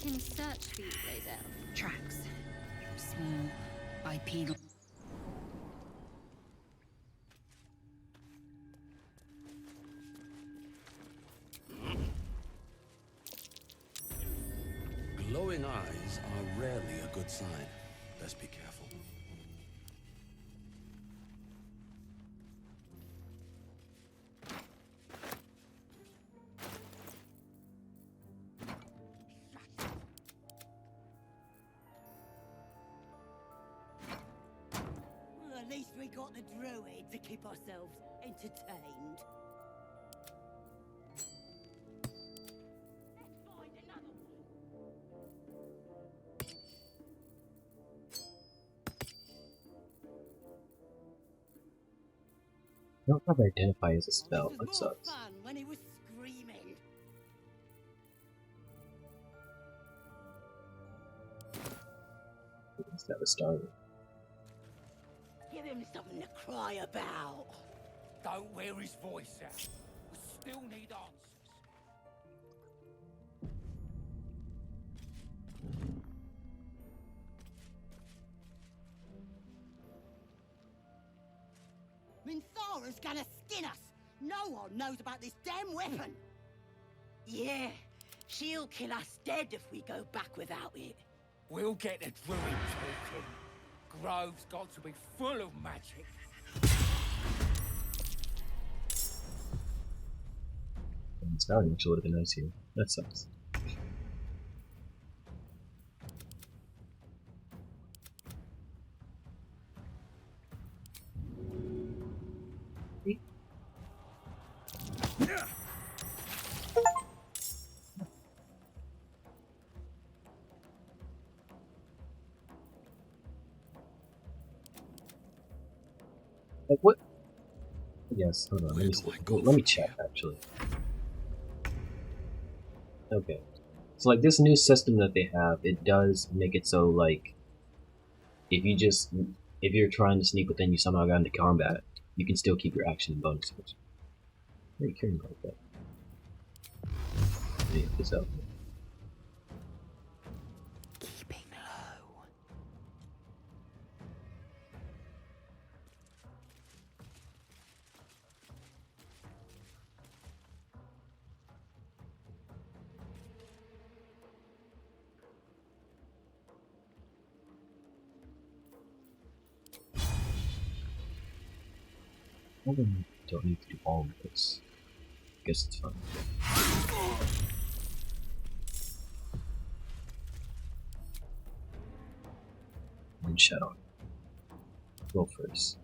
can search for you, Blazel. Tracks. Small, bipedal. Glowing eyes are rarely a good sign. Best be careful. Well, at least we got the druid to keep ourselves entertained. Let's find another one. I don't have identify as a spell. This That was more sucks. fun when he was screaming. At least that was started. Give him something to cry about. Don't wear his voice out. We still need answers. Minthara's gonna skin us. No one knows about this damn weapon. Yeah, she'll kill us dead if we go back without it. We'll get the druid talking. Grove's got to be full of magic. Spelling actually would have been nice here. That sucks. Like what? Yes, hold on. Let me see. Let me check actually. Okay, so like this new system that they have, it does make it so like if you're trying to sneak within, you somehow got into combat, you can still keep your action and bonuses. Very curious about that. Let me get this out. Keeping low. Probably don't need to do all of this. Guess it's fine. And Shadow. Go first.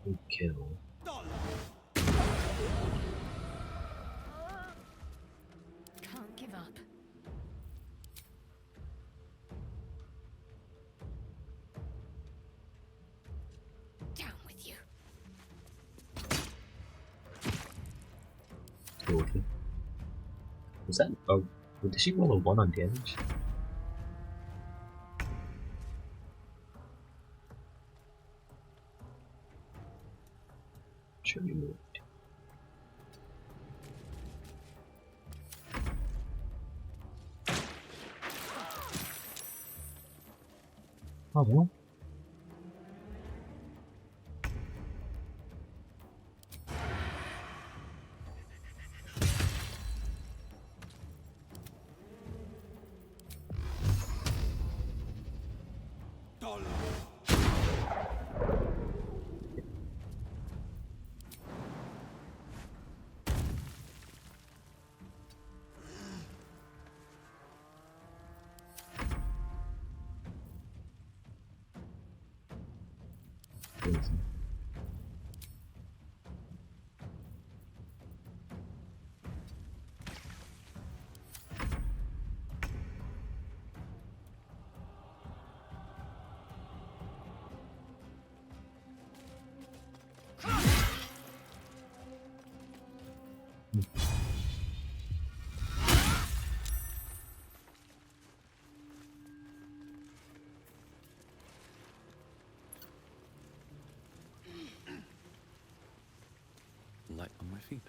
Good kill. Can't give up. Down with you. Okay. Was that? Oh, did she roll a 1 on damage? Sure, you moved. Oh well. Crazy. light on my feet.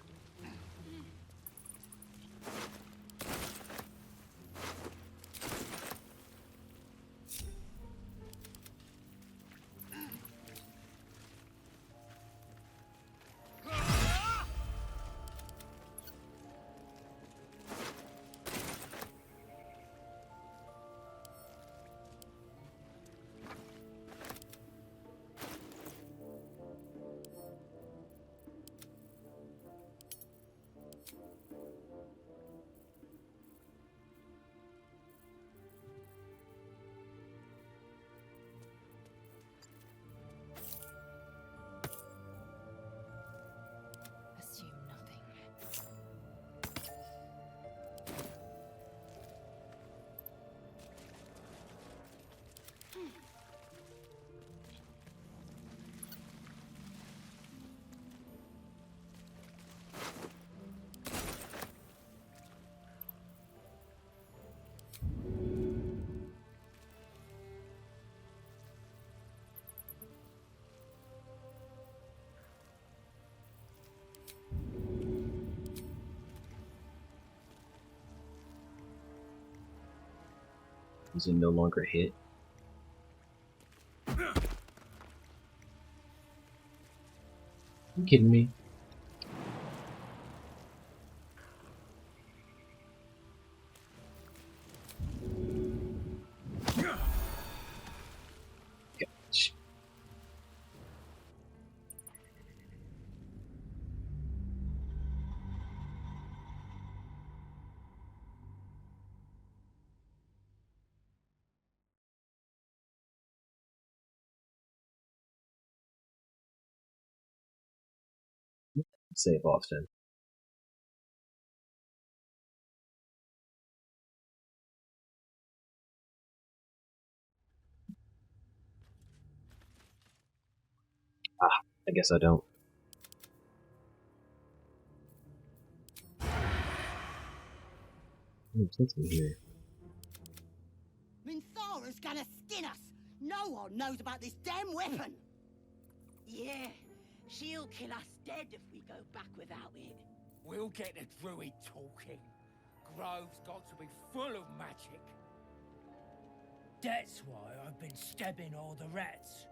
Assume nothing. Is it no longer hit? You kidding me? Gosh. Save often. I guess I don't. Something here. Minthara's gonna skin us. No one knows about this damn weapon. Yeah, she'll kill us dead if we go back without it. We'll get the druid talking. Grove's got to be full of magic. That's why I've been stabbing all the rats.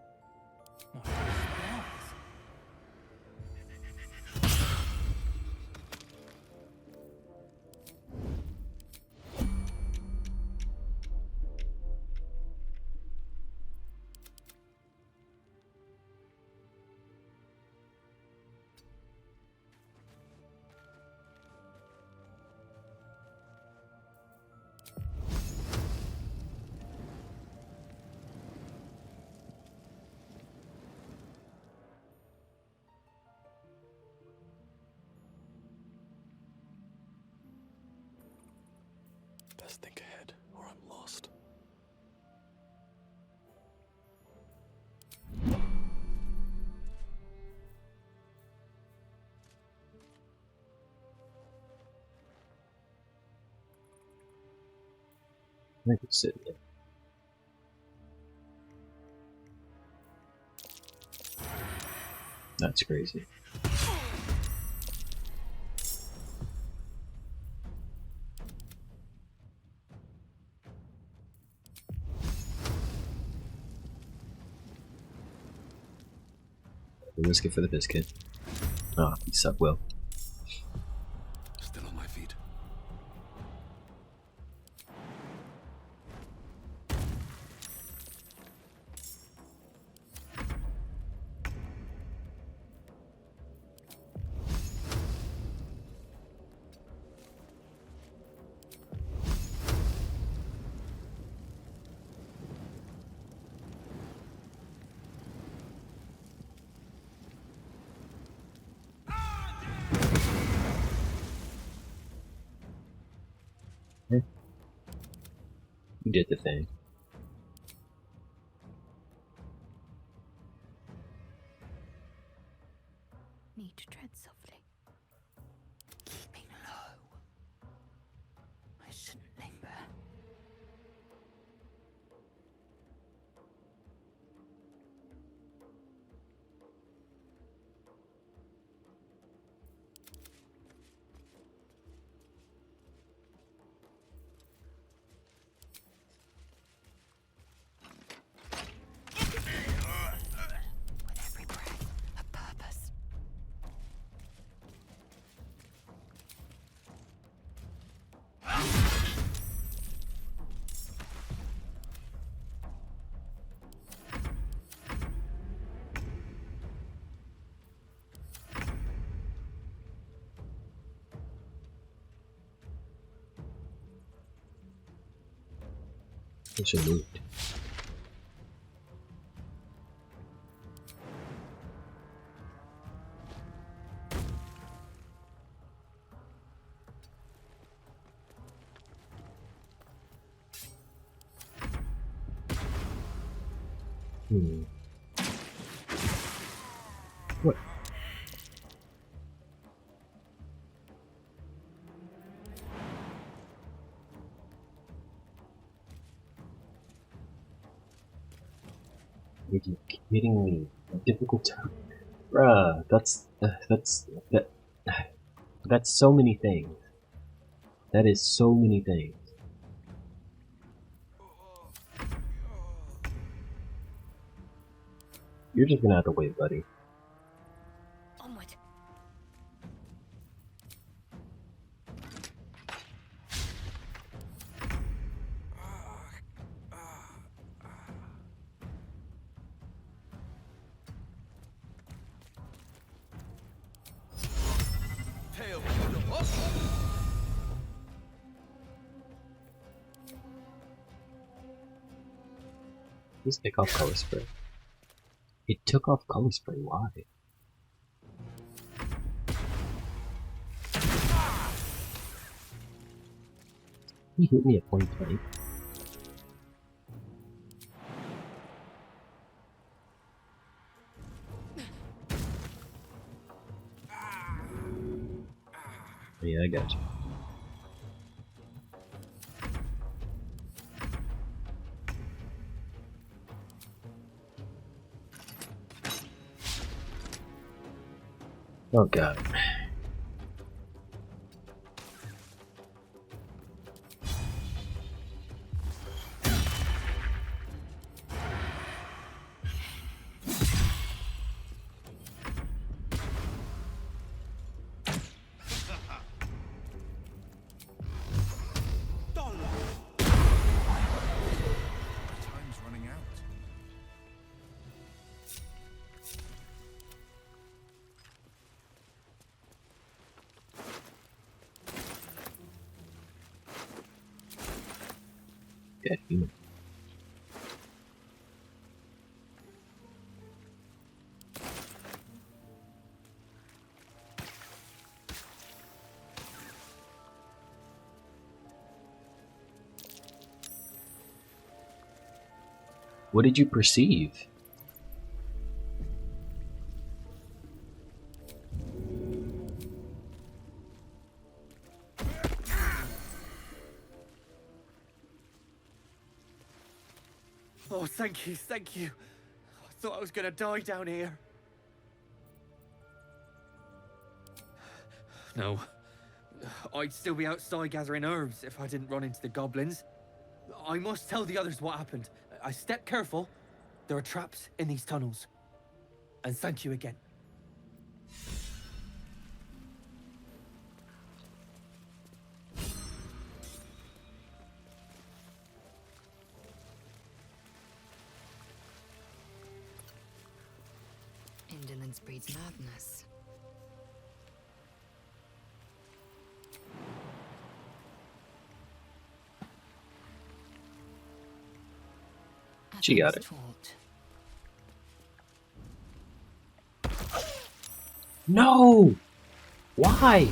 My spies. Best think ahead, or I'm lost. I could sit there. That's crazy. Risk it for the biscuit. Ah, you suck, Will. Still on my feet. You did the thing. Need to tread softly. Keeping low. I shouldn't linger. I should have moved. What? Are you kidding me? A difficult time. Bruh, that's so many things. That is so many things. You're just gonna have to wait, buddy. Onward. Tail kingdom up. Please take off color spray. It took off color spray, why? He hit me at point blank. Yeah, I got you. Oh god. Time's running out. Dead human. What did you perceive? Oh, thank you, thank you. I thought I was gonna die down here. No. I'd still be outside gathering herbs if I didn't run into the goblins. I must tell the others what happened. I stepped careful. There are traps in these tunnels. And thank you again. Indolence breeds madness. She got it. Taught. No! Why?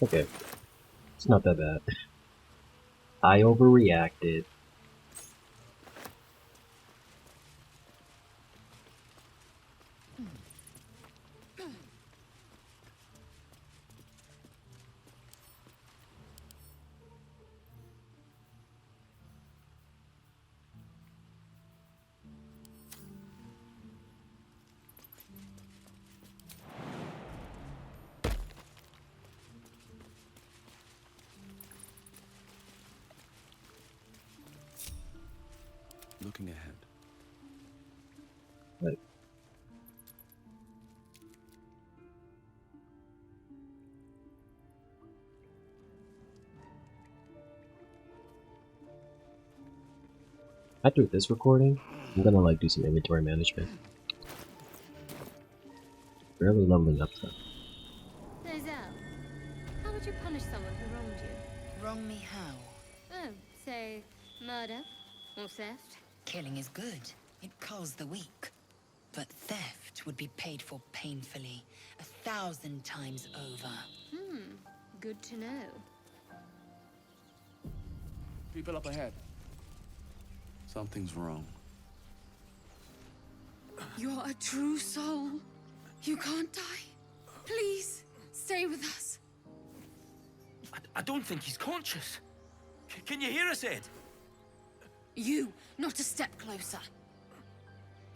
Okay. It's not that bad. I overreacted. Looking ahead. Like, After this recording, I'm gonna like do some inventory management. Barely leveling up though. So, Zell, how would you punish someone who wronged you? Wrong me how? Oh, say, murder or theft? Killing is good. It culls the weak. But theft would be paid for painfully, 1,000 times over. Good to know. People up ahead. Something's wrong. You're a true soul. You can't die. Please, stay with us. I don't think he's conscious. Can you hear us, Ed? You, not a step closer.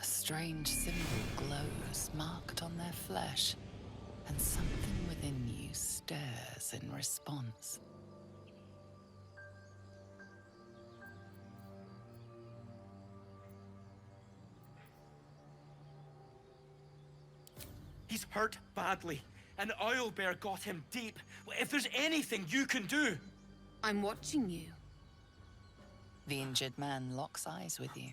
A strange symbol glows, marked on their flesh, and something within you stirs in response. He's hurt badly, and Owlbear got him deep. If there's anything you can do... I'm watching you. The injured man locks eyes with you.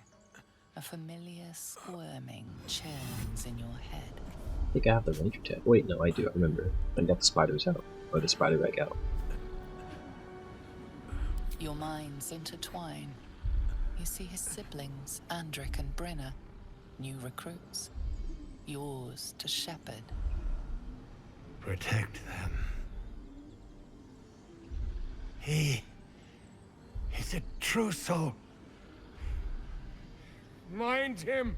A familiar squirming churns in your head. I think I have the ranger tab. Wait, no, I do. I remember. I got the spiders out, or the spider egg out. Your minds intertwine. You see his siblings, Andric and Brenna, new recruits. Yours to shepherd. Protect them. He's a true soul. Mind him.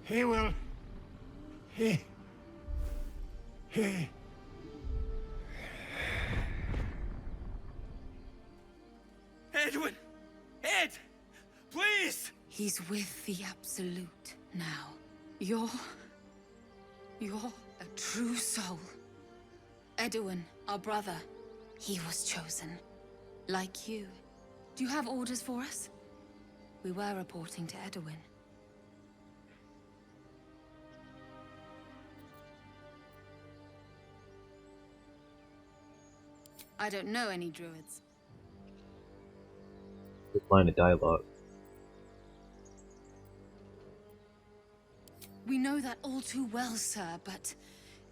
He will. He. Edwin! Ed! Please! He's with the Absolute now. You're a true soul. Edwin, our brother, he was chosen. Like you. Do you have orders for us? We were reporting to Edwin. I don't know any druids. Quick line of dialogue. We know that all too well, sir, but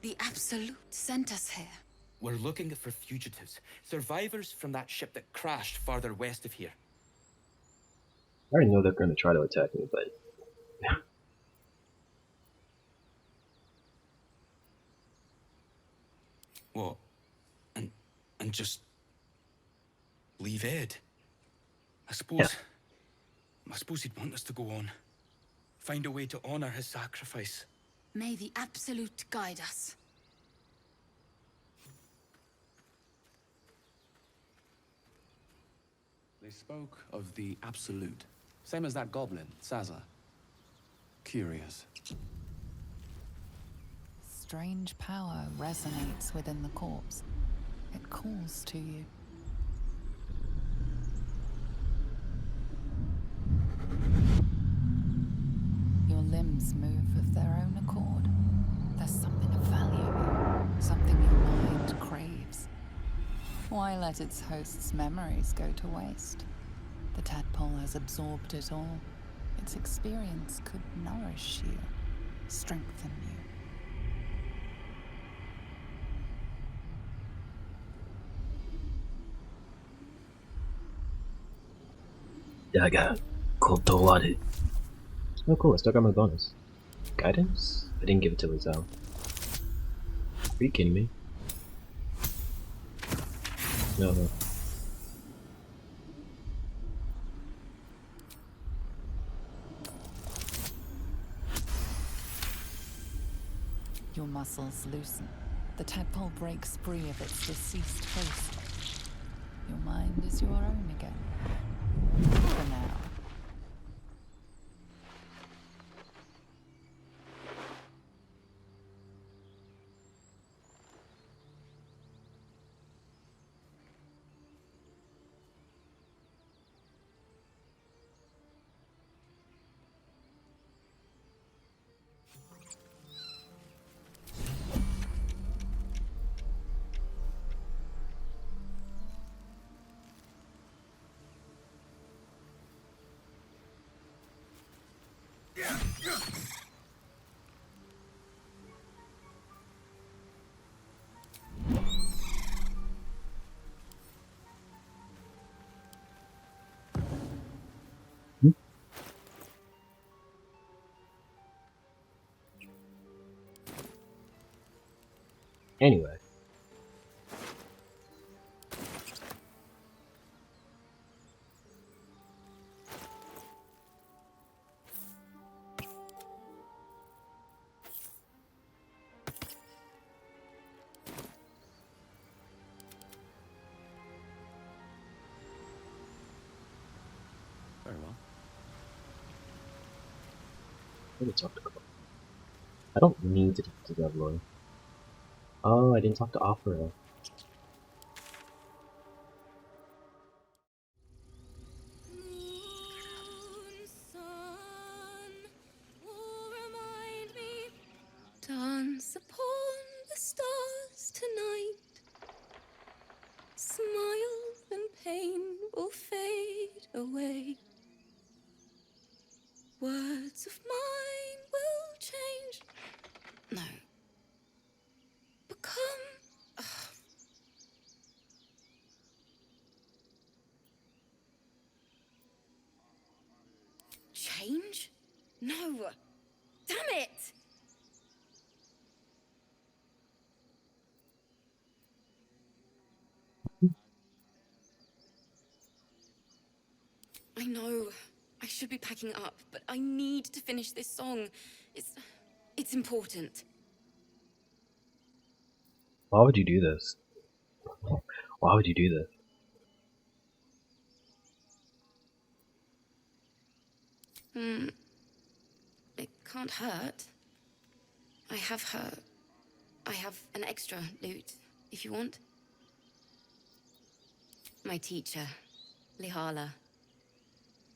the Absolute sent us here. We're looking for fugitives, survivors from that ship that crashed farther west of here. I already know they're gonna try to attack me, but What? And just leave Ed? I suppose he'd want us to go on. Find a way to honor his sacrifice. May the Absolute guide us. They spoke of the Absolute. Same as that goblin, Sazza. Curious. Strange power resonates within the corpse. It calls to you. Your limbs move of their own accord. There's something of value, something your mind craves. Why let its host's memories go to waste? The tadpole has absorbed it all. Its experience could nourish you, strengthen you. Daga Kotowaru. Oh cool, I still got my bonus. Guidance? I didn't give it to Lizelle. Are you kidding me? No. Your muscles loosen. The tadpole breaks free of its deceased host. Your mind is your own again. For now. Anyway. Very well. Let me talk to Chloe. I don't need to talk to Devlin. Oh, I didn't talk to Opera. Moon, sun, will remind me. Dance upon the stars tonight. Smile and pain will fade away. Words of mine will change. No. Become. Change? No. Damn it! I know. I should be packing up, but I need to finish this song. It's important. Why would you do this? Why would you do this? It can't hurt. I have an extra lute, if you want. My teacher, Lihala.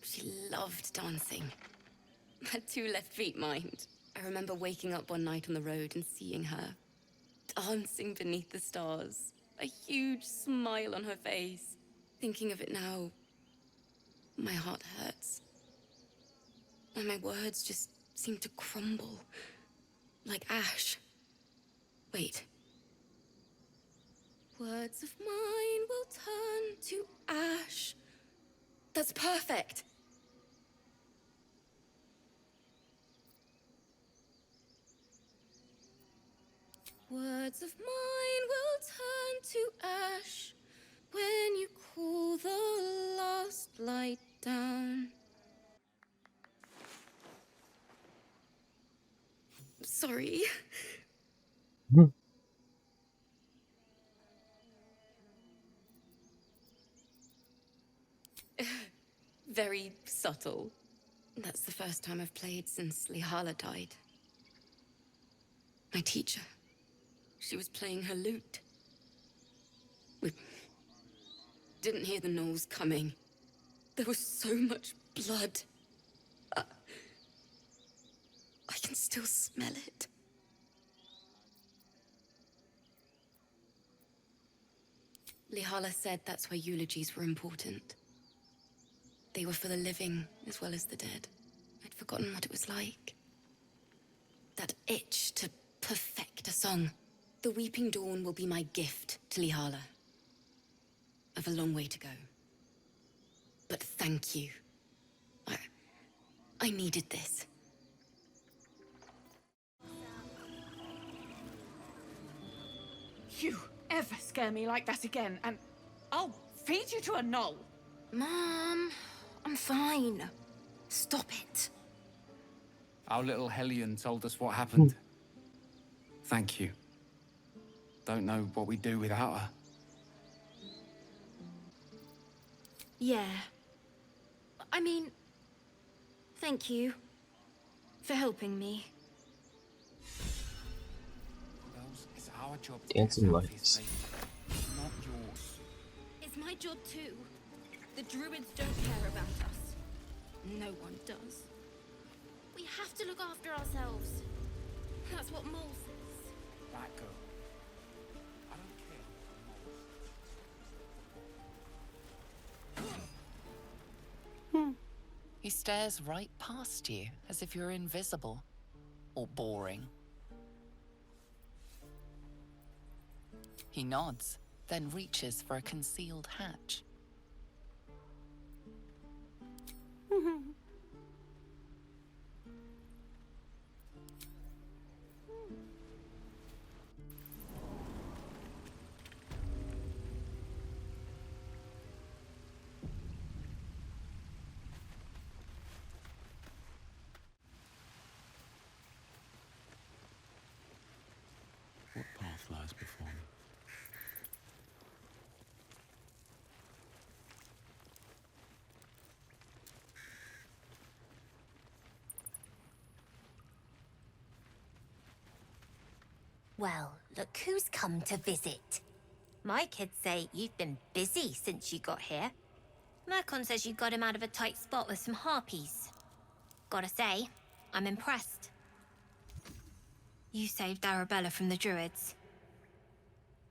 She loved dancing. Had 2 left feet, mind. I remember waking up one night on the road and seeing her dancing beneath the stars. A huge smile on her face. Thinking of it now, my heart hurts. And my words just seem to crumble. Like ash. Wait. Words of mine will turn to ash. That's perfect. Words of mine will turn to ash when you cool the last light down. Sorry. Very subtle. That's the first time I've played since Lihala died. My teacher. She was playing her lute. We didn't hear the gnolls coming. There was so much blood. I can still smell it. Lihala said that's why eulogies were important. They were for the living as well as the dead. I'd forgotten what it was like. That itch to perfect a song. The Weeping Dawn will be my gift to Lihala. I've a long way to go. But thank you. I needed this. You ever scare me like that again, and I'll feed you to a gnoll. Mom, I'm fine. Stop it. Our little Hellion told us what happened. Thank you. Don't know what we'd do without her. Yeah. I mean, thank you for helping me. Girls, it's our job to Dancing get us out of here lights. safe, not yours. It's my job too. The druids don't care about us. No one does. We have to look after ourselves. That's what Mole says. That girl. I don't care. He's stares right past you as if you're invisible or boring. He nods, then reaches for a concealed hatch. What path lies before me? Well, look who's come to visit. My kids say you've been busy since you got here. Mercon says you got him out of a tight spot with some harpies. Gotta say, I'm impressed. You saved Arabella from the Druids.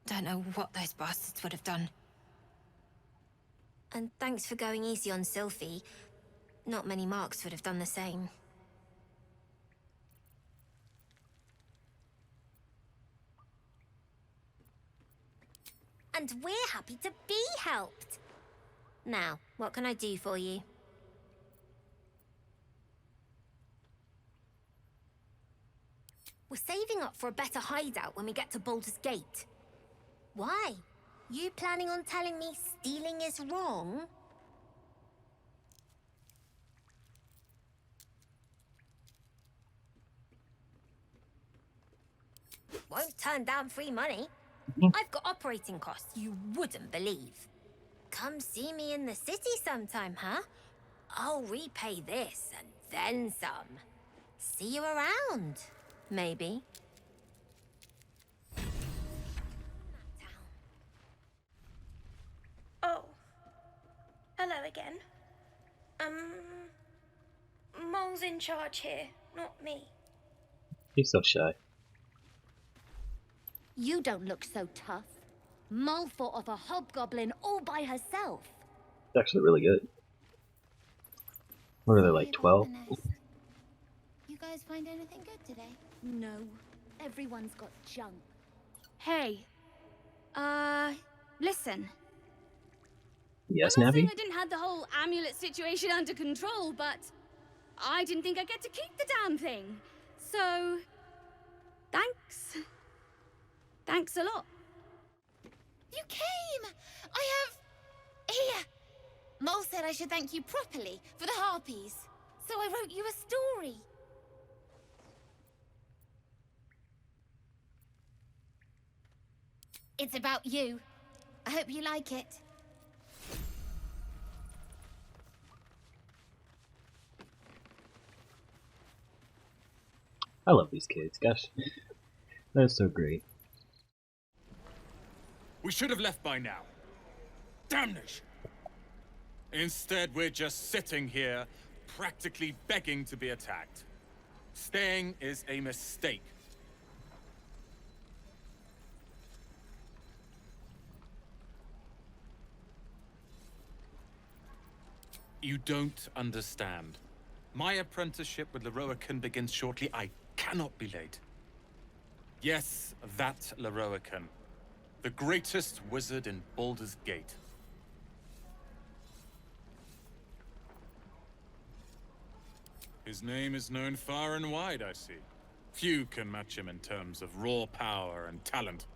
Don't know what those bastards would have done. And thanks for going easy on Sylphie. Not many Marks would have done the same. And we're happy to be helped. Now, what can I do for you? We're saving up for a better hideout when we get to Baldur's Gate. Why? You planning on telling me stealing is wrong? Won't turn down free money. I've got operating costs you wouldn't believe. Come see me in the city sometime, huh? I'll repay this and then some. See you around, maybe. Oh. Hello again. Mole's in charge here, not me. He's so shy. You don't look so tough. Mole fought off a hobgoblin all by herself. It's actually really good. What are they, like 12? You guys find anything good today? No. Everyone's got junk. Hey. Listen. Yes, I'm not saying Navi? I didn't have the whole amulet situation under control, but I didn't think I'd get to keep the damn thing. So, thanks. Thanks a lot. You came! I have... Here! Mole said I should thank you properly for the harpies. So I wrote you a story. It's about you. I hope you like it. I love these kids, gosh. That's so great. We should have left by now. Damnation! Instead, we're just sitting here, practically begging to be attacked. Staying is a mistake. You don't understand. My apprenticeship with Leroican begins shortly. I cannot be late. Yes, that Leroican. The greatest wizard in Baldur's Gate. His name is known far and wide, I see. Few can match him in terms of raw power and talent.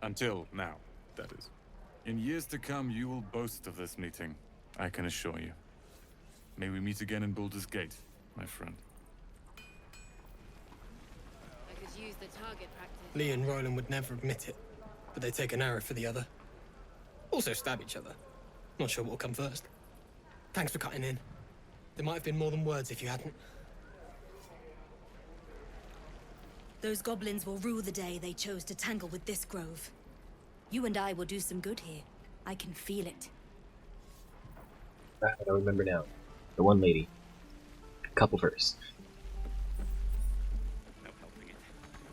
Until now, that is. In years to come, you will boast of this meeting, I can assure you. May we meet again in Baldur's Gate, my friend. I could use the target practice. Lee and Roland would never admit it, but they take an arrow for the other. Also stab each other. Not sure what will come first. Thanks for cutting in. There might have been more than words if you hadn't. Those goblins will rue the day they chose to tangle with this grove. You and I will do some good here. I can feel it. I don't remember now. The one lady. Couple first. No helping it.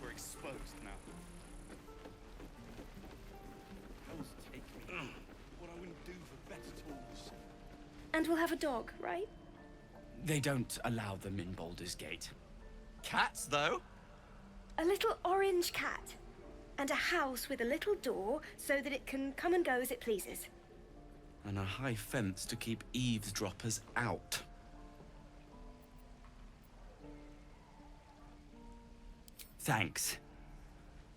We're exposed now. Hell's take me. What I wouldn't do for better tools. And we'll have a dog, right? They don't allow them in Baldur's Gate. Cats, though? A little orange cat. And a house with a little door so that it can come and go as it pleases. And a high fence to keep eavesdroppers out. Thanks.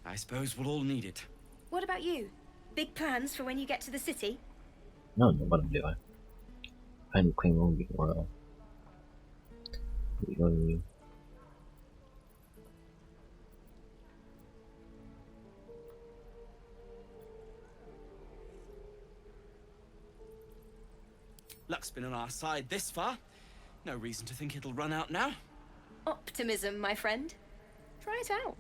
I suppose we'll all need it. What about you? Big plans for when you get to the city? No, no, what I'm doing. I need clean room before we go to Luck's been on our side this far. No reason to think it'll run out now. Optimism, my friend. Try it out.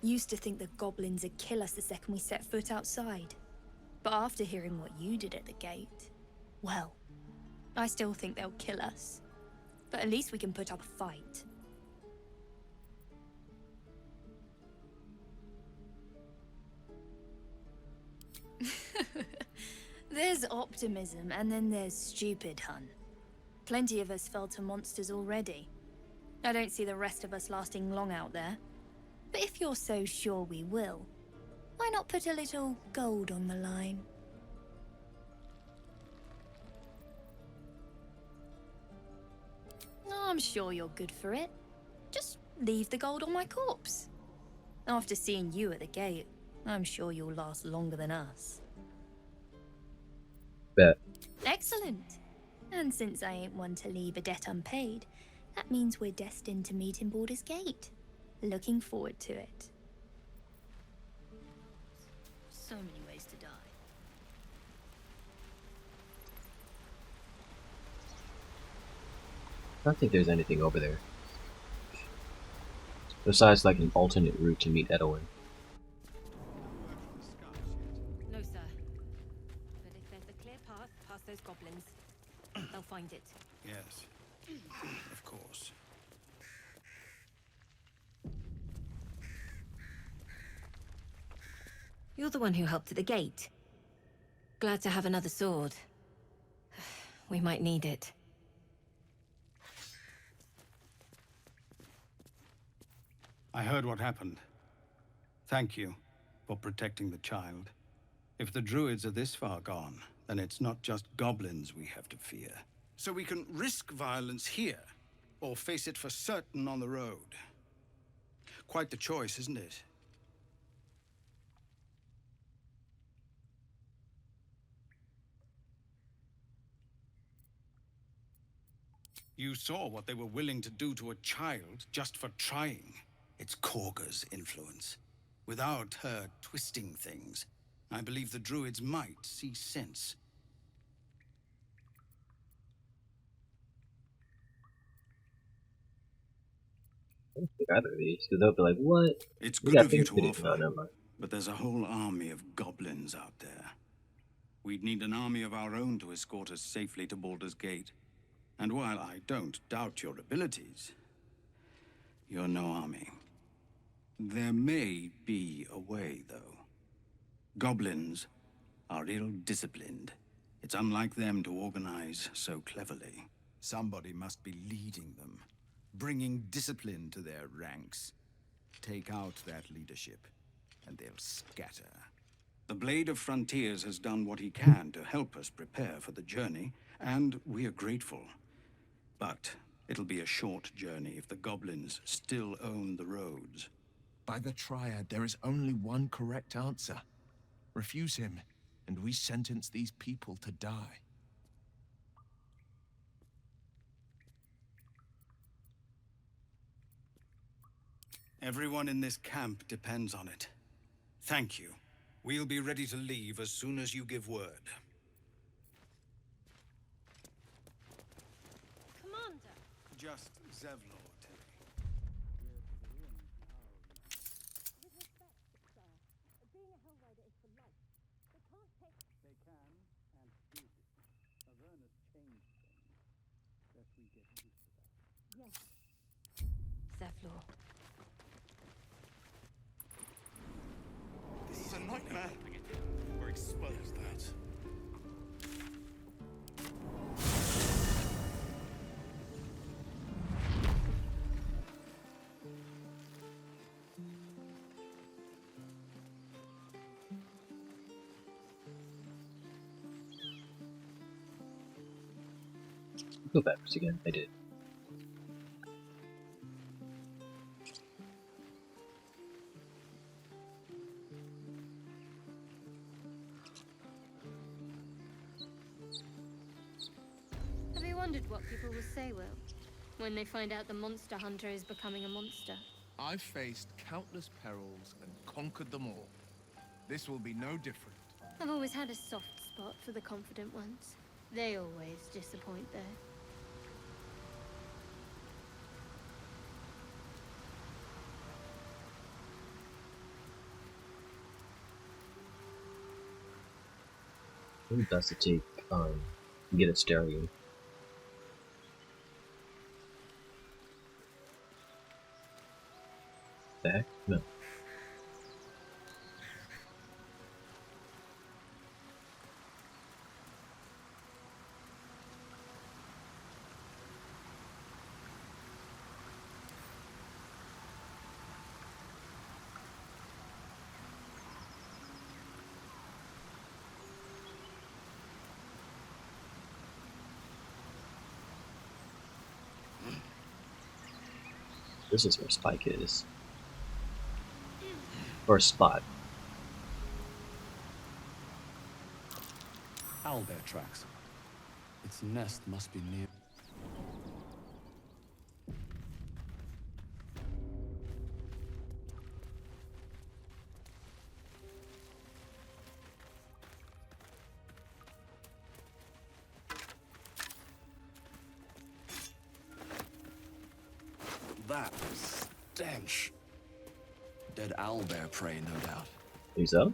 Used to think the goblins would kill us the second we set foot outside. But after hearing what you did at the gate, well, I still think they'll kill us. But at least we can put up a fight. There's optimism, and then there's stupid, hun. Plenty of us fell to monsters already. I don't see the rest of us lasting long out there. But if you're so sure we will, why not put a little gold on the line? I'm sure you're good for it. Just leave the gold on my corpse. After seeing you at the gate, I'm sure you'll last longer than us. Bet. Excellent. And since I ain't one to leave a debt unpaid, that means we're destined to meet in Baldur's Gate. Looking forward to it. So many ways to die. I don't think there's anything over there. Besides like an alternate route to meet Edwin. No, sir. But if there's a clear path past those goblins, they'll find it. Yes, of course. You're the one who helped at the gate. Glad to have another sword. We might need it. I heard what happened. Thank you for protecting the child. If the druids are this far gone, then it's not just goblins we have to fear. So we can risk violence here, or face it for certain on the road. Quite the choice, isn't it? You saw what they were willing to do to a child just for trying. It's Korga's influence. Without her twisting things, I believe the druids might see sense. I don't think either of these, because they'll be like, what? It's We good got of you things to to do. offer, No, never mind. but there's a whole army of goblins out there. We'd need an army of our own to escort us safely to Baldur's Gate. And while I don't doubt your abilities, you're no army. There may be a way, though. Goblins are ill-disciplined. It's unlike them to organize so cleverly. Somebody must be leading them, bringing discipline to their ranks. Take out that leadership, and they'll scatter. The Blade of Frontiers has done what he can to help us prepare for the journey, and we are grateful. But it'll be a short journey if the goblins still own the roads. By the Triad, there is only one correct answer. Refuse him, and we sentence these people to die. Everyone in this camp depends on it. Thank you. We'll be ready to leave as soon as you give word. Commander! Just Zevlor, Terry. With respect, sir, being a Hellrider is for life. They can't take... They can, and did. Avernus changed things, lest we get floor. This is a nightmare. We're exposed. That. Go backwards again. I did. Have you wondered what people will say, Will, when they find out the monster hunter is becoming a monster? I've faced countless perils and conquered them all. This will be no different. I've always had a soft spot for the confident ones. They always disappoint, though. I think that's to take get a stereo. Back? No. This is where Spike is. Or Spot. Owlbear tracks. Its nest must be near. That stench. Dead owlbear prey, no doubt. Think so?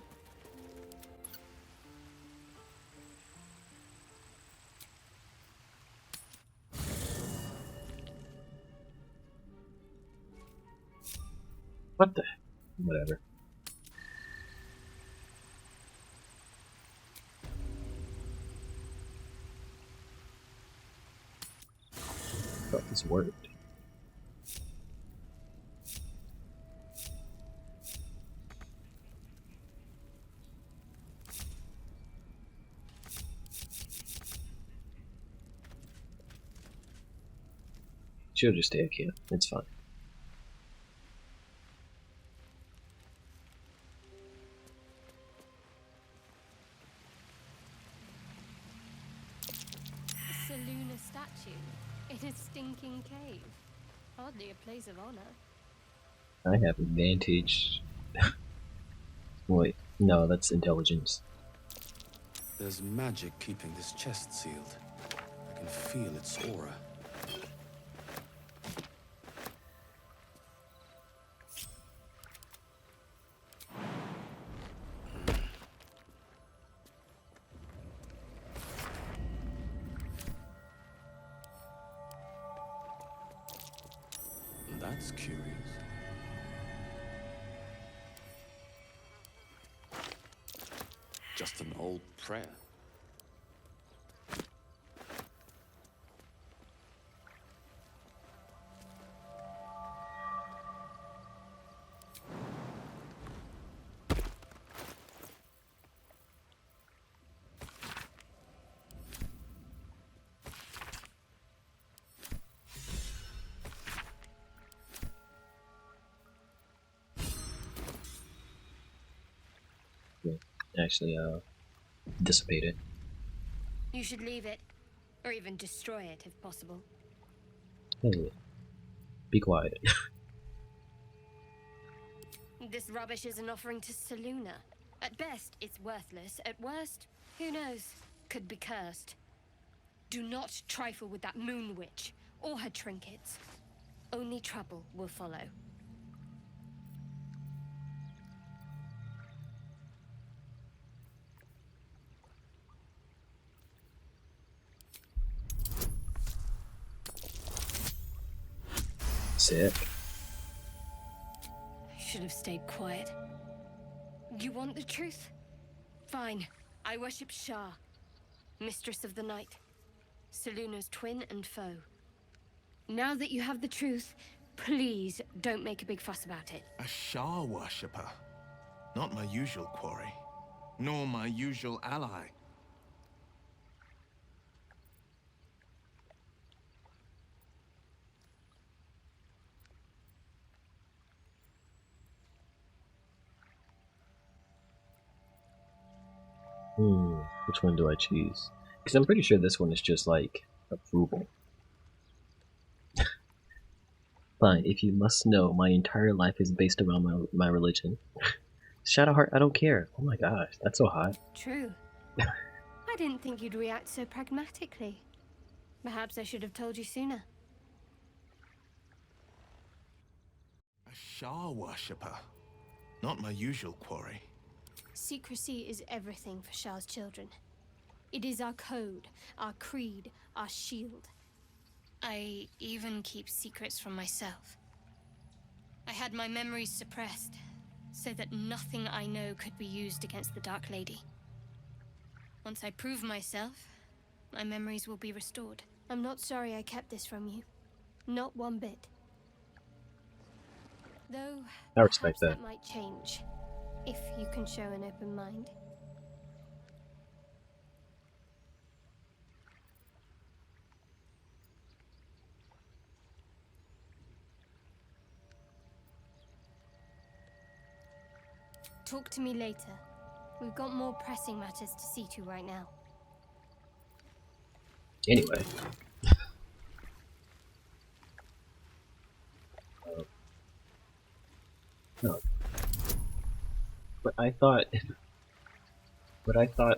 What the? Whatever. Thought this worked. She'll just stay here. It's fine. Seluna statue in a stinking cave. Hardly a place of honor. I have advantage. Wait, no, that's intelligence. There's magic keeping this chest sealed. I can feel its aura. That's curious. Just an old prayer. Actually, dissipated. You should leave it, or even destroy it if possible. Hey, be quiet. This rubbish is an offering to Seluna. At best, it's worthless. At worst, who knows? Could be cursed. Do not trifle with that moon witch, or her trinkets. Only trouble will follow. Sick. have stayed quiet. You want the truth? Fine. I worship Shah, Mistress of the Night, Seluna's twin and foe. Now that you have the truth, please don't make a big fuss about it. A Shah worshipper. Not my usual quarry, nor my usual ally. Which one do I choose? Because I'm pretty sure this one is just like approval. Fine, if you must know, my entire life is based around my religion. Shadowheart, I don't care. Oh my gosh, that's so hot. True. I didn't think you'd react so pragmatically. Perhaps I should have told you sooner. A Shah worshipper. Not my usual quarry. Secrecy is everything for Shah's children. It is our code, our creed, our shield. I even keep secrets from myself. I had my memories suppressed, so that nothing I know could be used against the Dark Lady. Once I prove myself, my memories will be restored. I'm not sorry I kept this from you. Not one bit. Though, I respect that might change, if you can show an open mind. Talk to me later. We've got more pressing matters to see to right now. Anyway. No. But I thought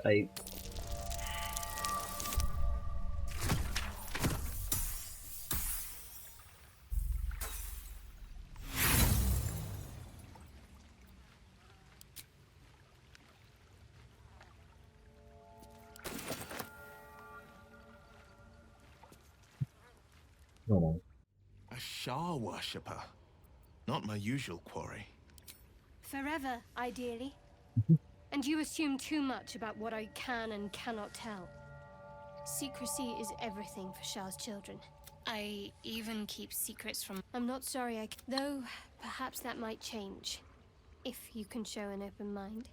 I A Shah worshipper. Not my usual quarry. Forever, ideally. And you assume too much about what I can and cannot tell. Secrecy is everything for Shah's children. I even keep secrets from... I'm not sorry though, perhaps that might change. If you can show an open mind.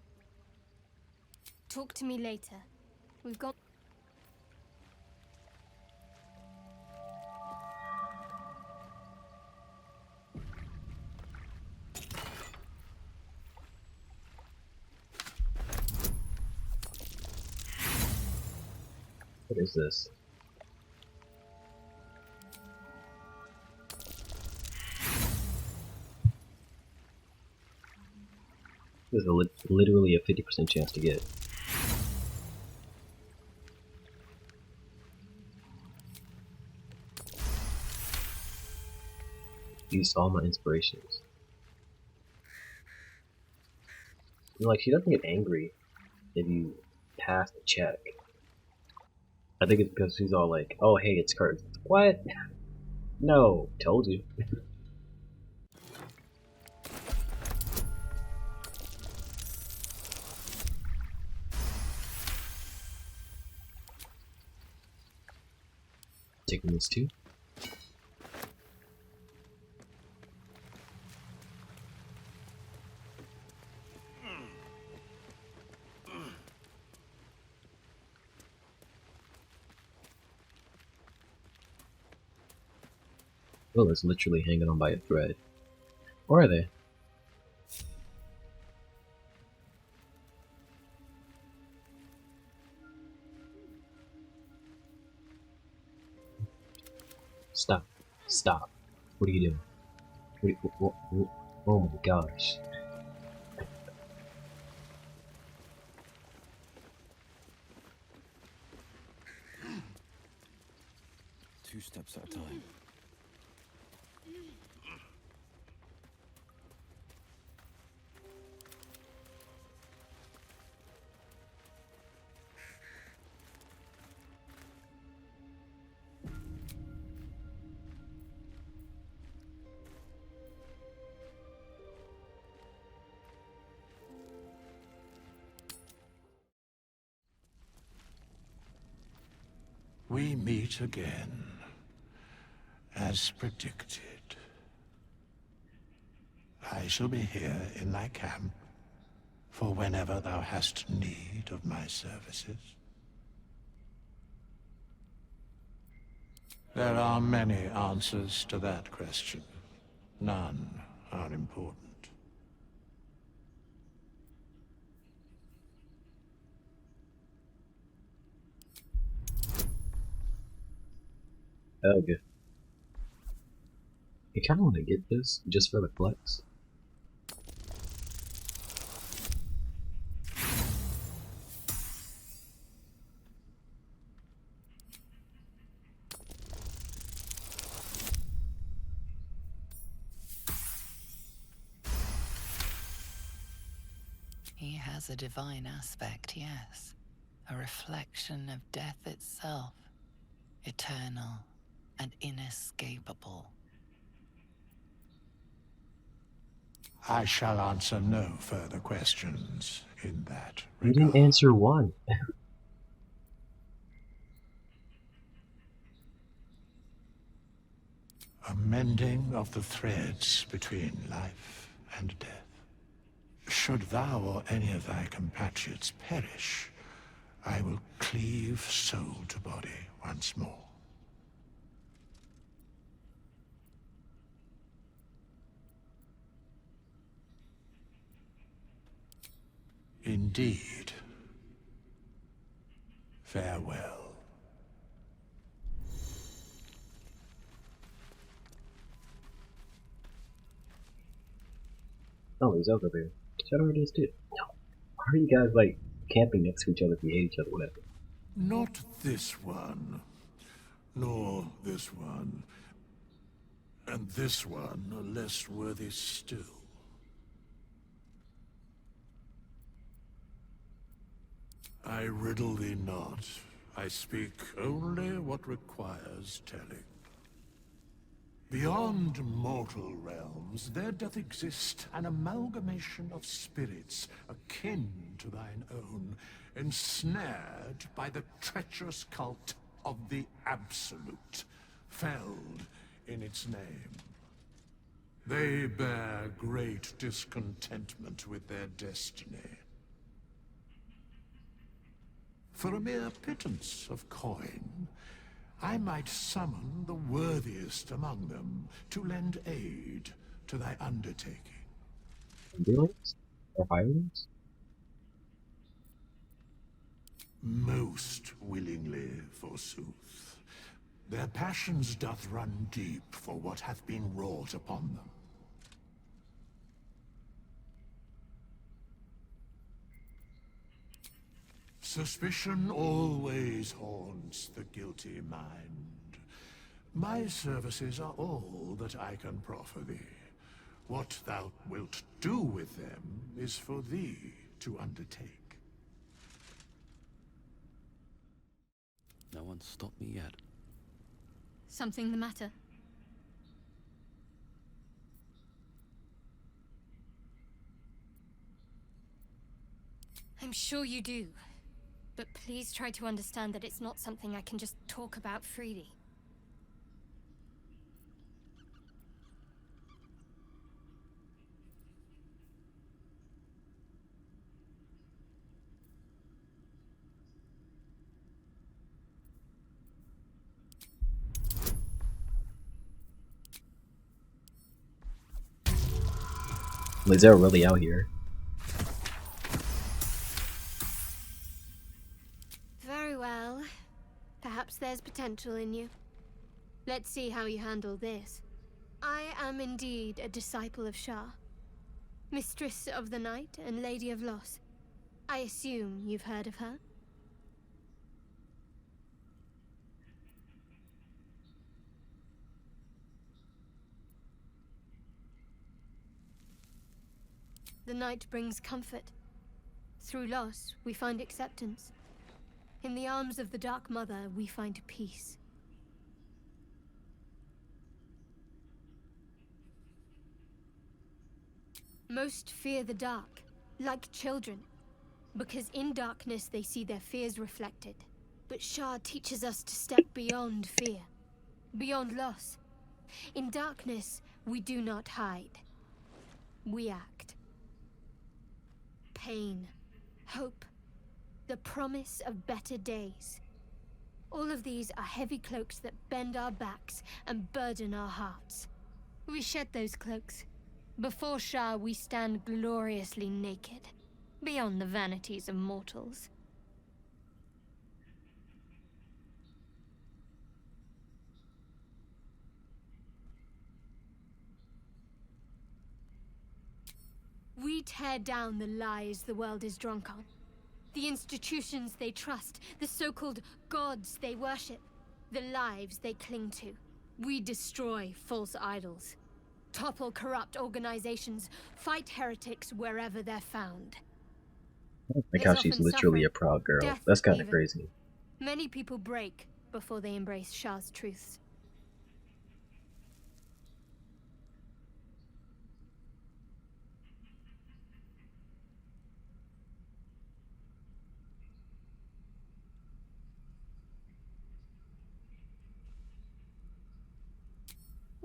Talk to me later. We've got... What is this? This is literally a 50% chance to get. Used all my inspirations. Like, she doesn't get angry if you pass the check. I think it's because she's all like, oh hey, it's cursed. What? No, told you. Taking this too. Oh, it's literally hanging on by a thread. Or are they? Stop. Stop. What are you doing? Oh my gosh. Two steps at a time. we meet again, as predicted. I shall be here in thy camp for whenever thou hast need of my services. There are many answers to that question. None are important. Ugh. I kinda wanna get this just for the flex. He has a divine aspect, yes. A reflection of death itself. Eternal and inescapable. I shall answer no further questions in that You regard. didn't answer one. A mending of the threads between life and death. Should thou or any of thy compatriots perish, I will cleave soul to body once more. Indeed. Farewell. Oh, he's over there. Shadow it is too. No. Why are you guys like camping next to each other if you hate each other, whatever? Not this one. Nor this one. And this one are less worthy still. I riddle thee not. I speak only what requires telling. Beyond mortal realms, there doth exist an amalgamation of spirits akin to thine own, ensnared by the treacherous cult of the Absolute, felled in its name. They bear great discontentment with their destiny. For a mere pittance of coin, I might summon the worthiest among them to lend aid to thy undertaking. Ambulance? Or hirelings? Most willingly, forsooth. Their passions doth run deep for what hath been wrought upon them. Suspicion always haunts the guilty mind. My services are all that I can proffer thee. What thou wilt do with them is for thee to undertake. No one's stopped me yet. Something the matter? I'm sure you do. But please try to understand that it's not something I can just talk about freely. Lizelle really out here. Very well. Perhaps there's potential in you. Let's see how you handle this. I am indeed a disciple of Shah, Mistress of the Night and Lady of Loss. I assume you've heard of her? The night brings comfort. Through loss, we find acceptance. In the arms of the Dark Mother, we find peace. Most fear the dark, like children, because in darkness they see their fears reflected. But Shah teaches us to step beyond fear, beyond loss. In darkness, we do not hide. We act. Pain, hope, the promise of better days. All of these are heavy cloaks that bend our backs and burden our hearts. We shed those cloaks. Before Shah, we stand gloriously naked, beyond the vanities of mortals. We tear down the lies the world is drunk on. The institutions they trust, the so-called gods they worship, the lives they cling to. We destroy false idols, topple corrupt organizations, fight heretics wherever they're found. Like how she's literally a proud girl. That's kind of crazy. Many people break before they embrace Shah's truths.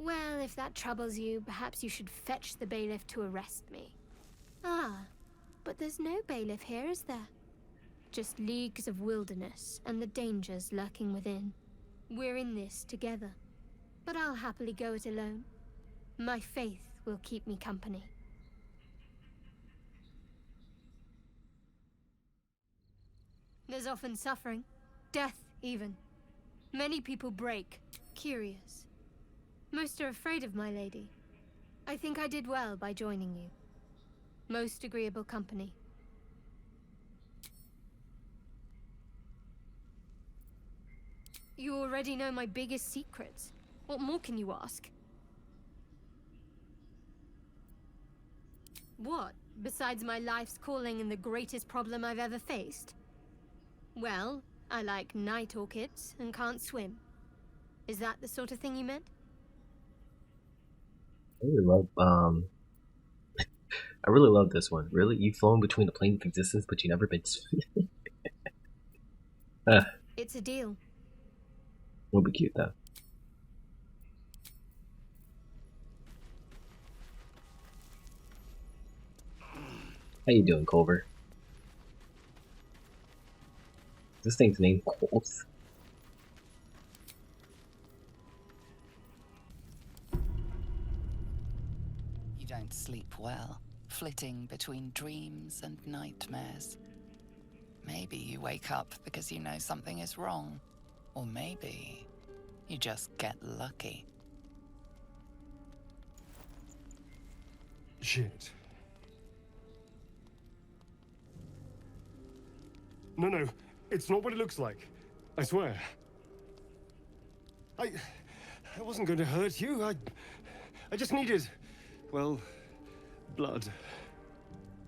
Well, if that troubles you, perhaps you should fetch the bailiff to arrest me. Ah, but there's no bailiff here, is there? Just leagues of wilderness and the dangers lurking within. We're in this together, but I'll happily go it alone. My faith will keep me company. There's often suffering, death even. Many people break, curious. Most are afraid of my lady. I think I did well by joining you. Most agreeable company. You already know my biggest secrets. What more can you ask? What, besides my life's calling and the greatest problem I've ever faced? Well, I like night orchids and can't swim. Is that the sort of thing you meant? I really love I really love this one. Really? You've flown between the planes of existence, but you've never been It's a deal. It'll be cute though. How you doing, Culver? This thing's named Colt. You don't sleep well, flitting between dreams and nightmares. Maybe you wake up because you know something is wrong. Or maybe you just get lucky. Shit. No, it's not what it looks like. I swear. I wasn't going to hurt you. I just needed, well, blood.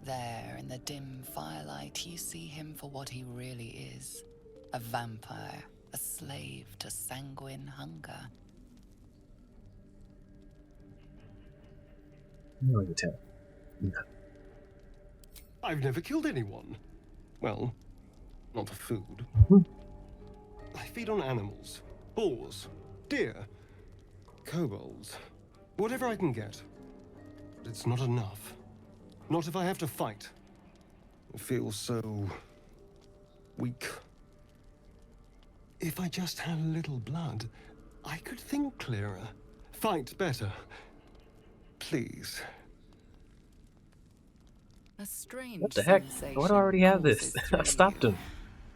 There, in the dim firelight, you see him for what he really is. A vampire, a slave to sanguine hunger. No, you tell. I've never killed anyone. Well, not for food. I feed on animals. Boars. Deer. Kobolds. Whatever I can get. But it's not enough. Not if I have to fight. I feel so... weak. If I just had a little blood, I could think clearer. Fight better. Please. A strange What the heck? Why do I already have this? I stopped him.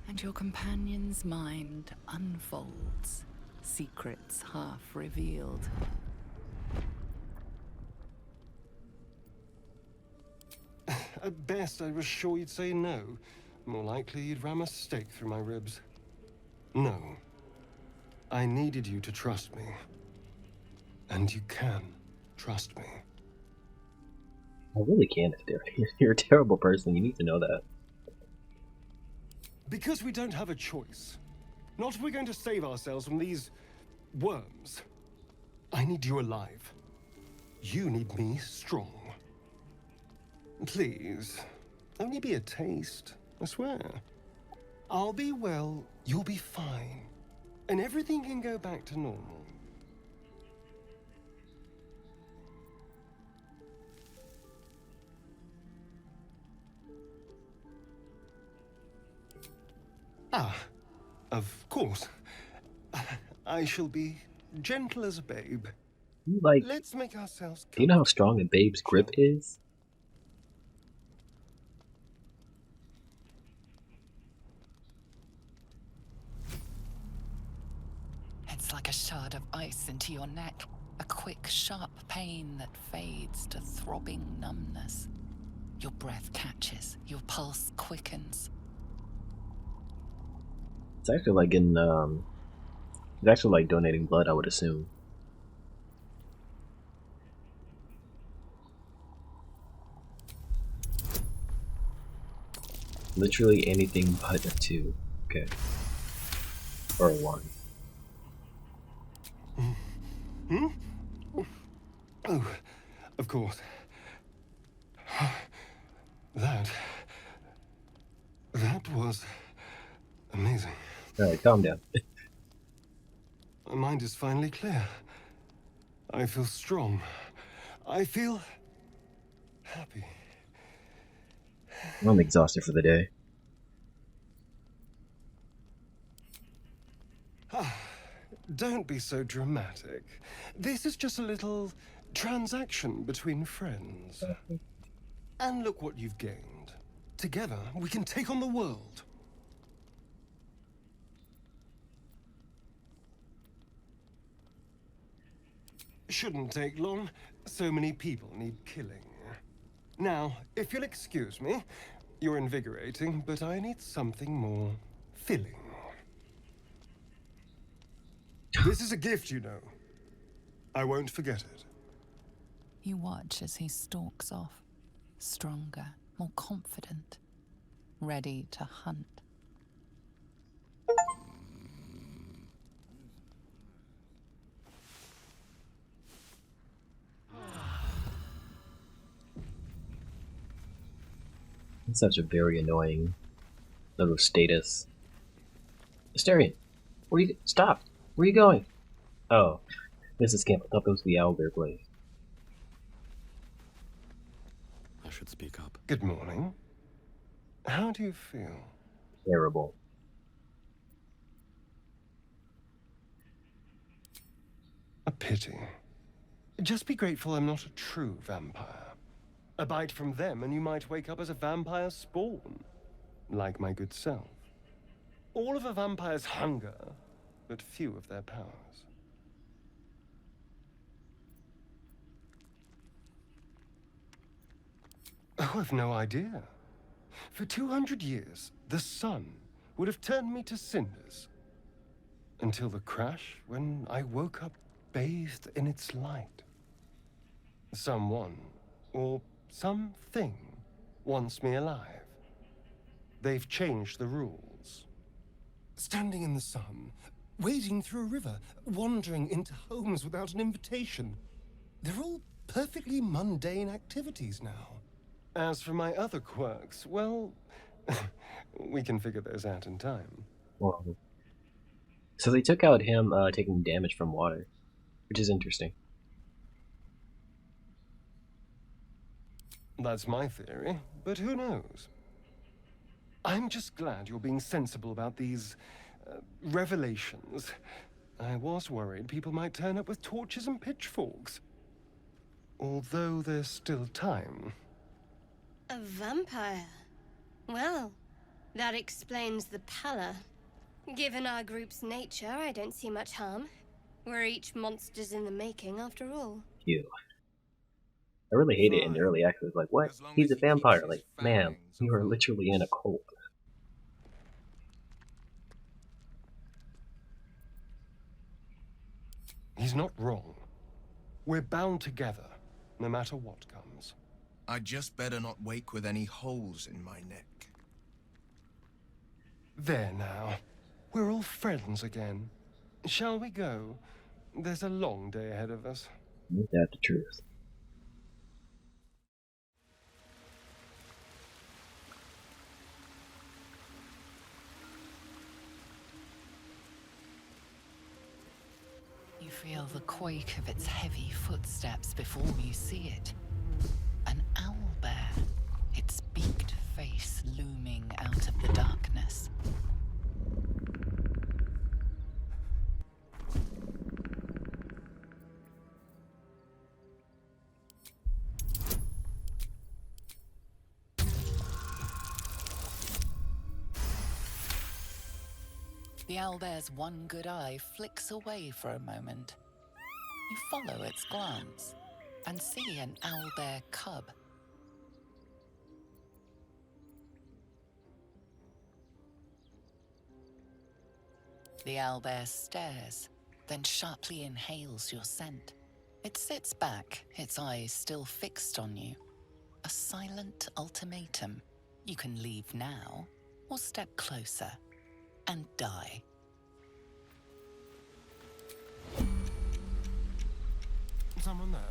And your companion's mind unfolds, secrets half revealed. At best, I was sure you'd say no. More likely, you'd ram a stake through my ribs. No. I needed you to trust me. And you can trust me. I really can't, you're a terrible person. You need to know that. Because we don't have a choice. Not if we're going to save ourselves from these... worms. I need you alive. You need me strong. Please. Only be a taste, I swear. I'll be well, you'll be fine. And everything can go back to normal. Ah, of course. I shall be gentle as a babe. Like, let's make ourselves do you know how strong a babe's grip is? It's like a shard of ice into your neck. A quick, sharp pain that fades to throbbing numbness. Your breath catches, your pulse quickens. It's actually like getting, it's actually like donating blood, I would assume. Literally anything but a 2. Okay. Or a 1. Hmm? Oh, of course. That was amazing. Alright, calm down. My mind is finally clear. I feel strong. I feel happy. I'm exhausted for the day. Don't be so dramatic. This is just a little transaction between friends. And look what you've gained. Together, we can take on the world. Shouldn't take long. So many people need killing. Now, if you'll excuse me, you're invigorating, but I need something more filling. This is a gift, you know. I won't forget it. You watch as he stalks off, stronger, more confident, ready to hunt. It's such a very annoying little status. Astarion, where you stop? Where are you going? Oh, this is camp. I thought that was the owlbear place. I should speak up. Good morning. How do you feel? Terrible. A pity. Just be grateful I'm not a true vampire. A bite from them and you might wake up as a vampire spawn. Like my good self. All of a vampire's hunger, but few of their powers. Oh, I've no idea. For 200 years, the sun would have turned me to cinders. Until the crash, when I woke up bathed in its light. Someone, or something, wants me alive. They've changed the rules. Standing in the sun, wading through a river, wandering into homes without an invitation. They're all perfectly mundane activities now. As for my other quirks, well, we can figure those out in time. Well, so they took out him taking damage from water, which is interesting. That's my theory, but who knows? I'm just glad you're being sensible about these revelations. I was worried people might turn up with torches and pitchforks. Although there's still time. A vampire? Well, that explains the pallor. Given our group's nature, I don't see much harm. We're each monsters in the making, after all. Ew. I really hate it in the early access. Like, what? He's a vampire. Like, ma'am, you are literally in a cult. He's not wrong. We're bound together, no matter what comes. I'd just better not wake with any holes in my neck. There now. We're all friends again. Shall we go? There's a long day ahead of us. Ain't that the truth? Feel the quake of its heavy footsteps before you see it. An owlbear, its beaked face looming out of the darkness. The owlbear's one good eye flicks away for a moment. You follow its glance and see an owlbear cub. The owlbear stares, then sharply inhales your scent. It sits back, its eyes still fixed on you. A silent ultimatum. You can leave now, or step closer and die. Someone there?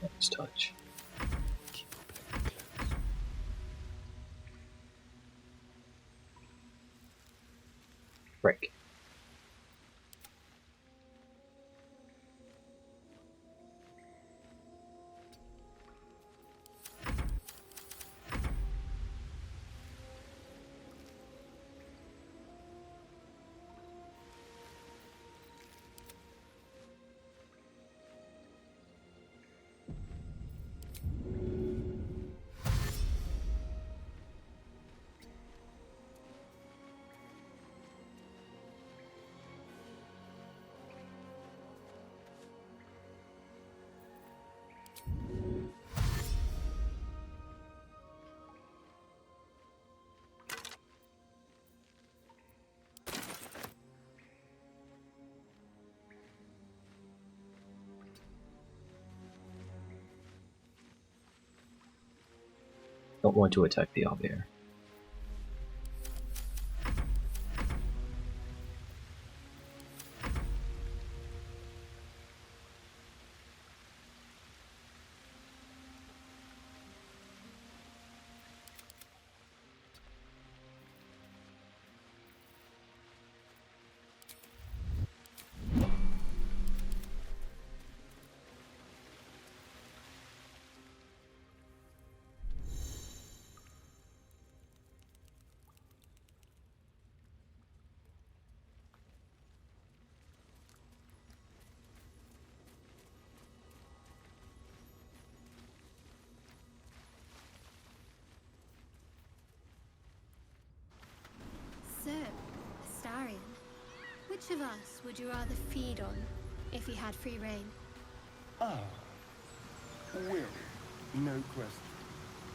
Nice touch. Break. Don't want to attack the owlbear. So, Astarion, which of us would you rather feed on if he had free reign? Ah, Will, no question.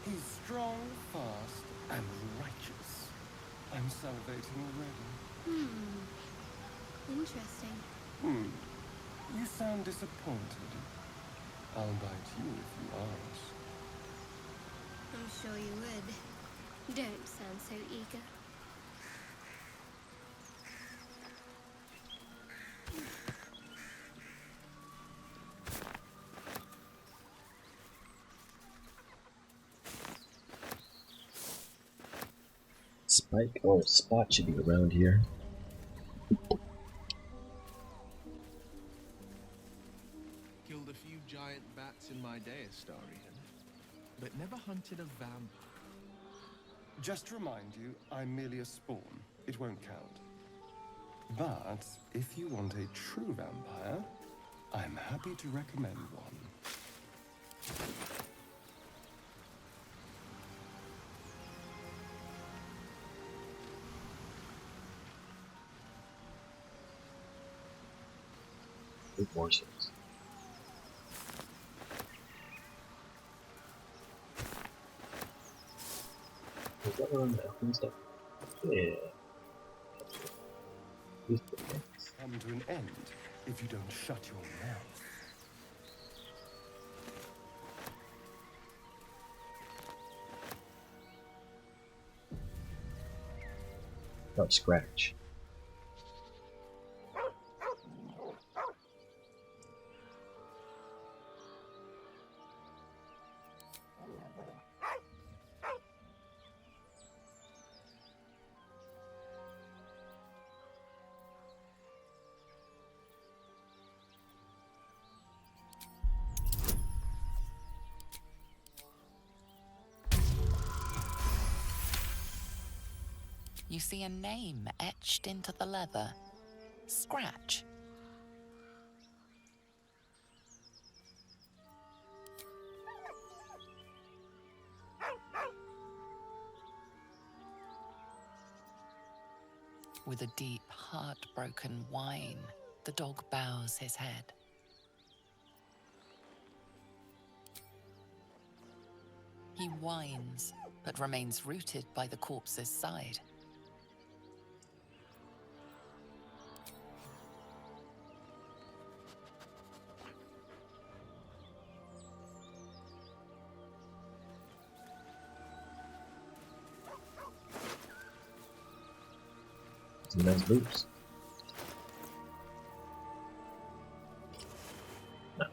He's strong, fast, and righteous. I'm salivating already. Interesting. You sound disappointed. I'll bite you if you aren't. I'm sure you would. Don't sound so eager. Spike or Spot should be around here. Killed a few giant bats in my day, Astarion, but never hunted a vampire. Just to remind you, I'm merely a spawn. It won't count. But if you want a true vampire, I'm happy to recommend one. Good morsels. Is that around the elf and stuff? Yeah. These things. Come to an end if you don't shut your mouth. Oh, Scratch. You see a name etched into the leather. Scratch. With a deep, heartbroken whine, the dog bows his head. He whines, but remains rooted by the corpse's side. Some nice boots. No.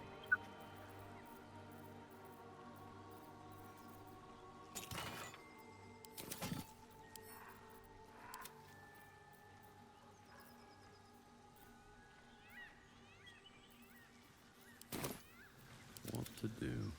What to do?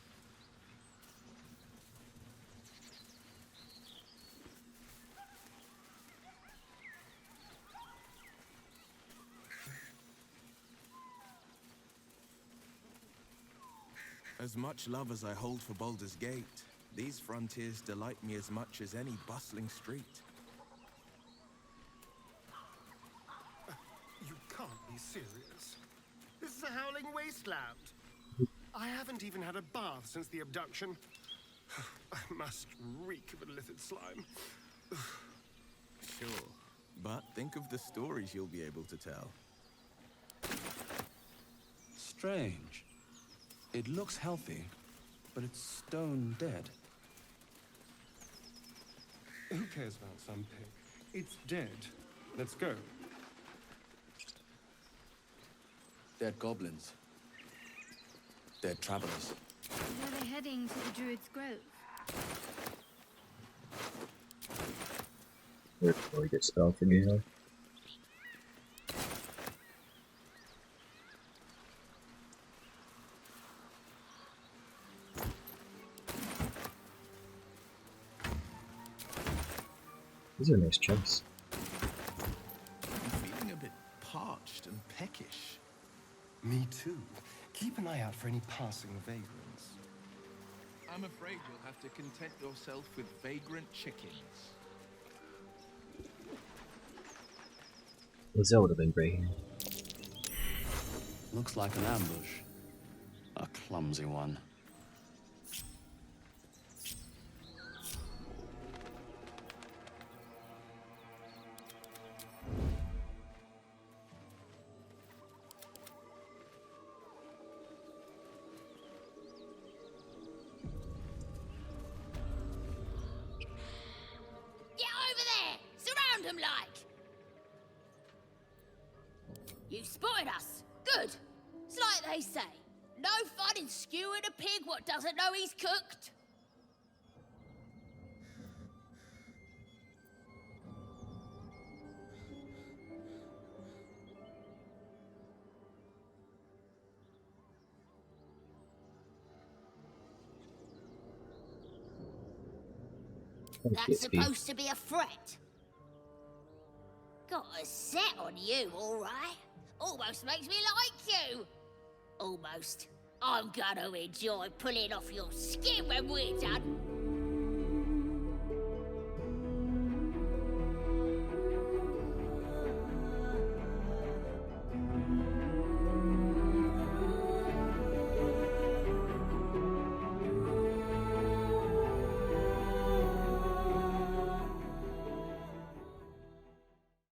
As much love as I hold for Baldur's Gate, these frontiers delight me as much as any bustling street. You can't be serious. This is a howling wasteland. I haven't even had a bath since the abduction. I must reek of illithid slime. Sure, but think of the stories you'll be able to tell. Strange. It looks healthy, but it's stone dead. Who cares about some pig? It's dead. Let's go. Dead goblins. Dead travelers. Where are they heading to the Druid's Grove? Where before we get spelled for me, huh? These are nice chunks. I'm feeling a bit parched and peckish. Me too. Keep an eye out for any passing vagrants. I'm afraid you'll have to content yourself with vagrant chickens. Well, that would have been great. Looks like an ambush. A clumsy one. You spotted us. Good. It's like they say. No fun in skewing a pig what doesn't know he's cooked. That's supposed to be a threat. Got a set on you, all right. Almost makes me like you. Almost. I'm gonna enjoy pulling off your skin when we're done.